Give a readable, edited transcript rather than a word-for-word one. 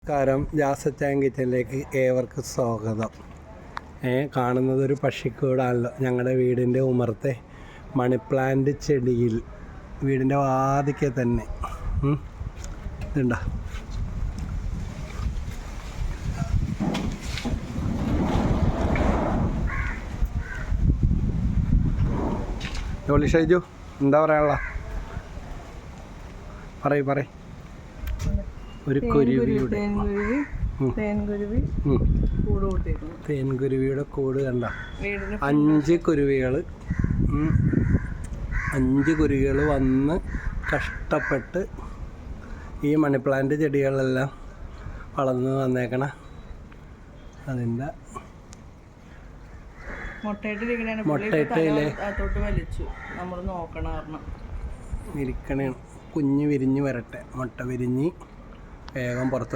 നമസ്കാരം. ജാസച്ചാൻ കിച്ചണിലേക്ക് ഏവർക്കും സ്വാഗതം. കാണുന്നത് ഒരു പക്ഷിക്കൂടാണല്ലോ. ഞങ്ങളുടെ വീടിൻ്റെ ഉമ്മറത്തെ മണിപ്ലാന്റ് ചെടിയിൽ വീടിൻ്റെ വാതിക്കെ തന്നെ ഇതുണ്ടോ. ജോലി ഷൈജു എന്താ പറയാനുള്ള പറയ്. ഒരു കുരുവിയുടെ തേൻകുരുവിയുടെ കൂട് കണ്ട 5 കുരുവികൾ വന്ന് കഷ്ടപ്പെട്ട് ഈ മണിപ്ലാന്റ് ചെടികളെല്ലാം വളർന്ന് വന്നേക്കണ അതിൻ്റെ മുട്ടയിട്ടയിലെ ഇരിക്കണേ. കുഞ്ഞ് വിരിഞ്ഞ് വരട്ടെ. മുട്ട വിരിഞ്ഞ് വേഗം പുറത്ത്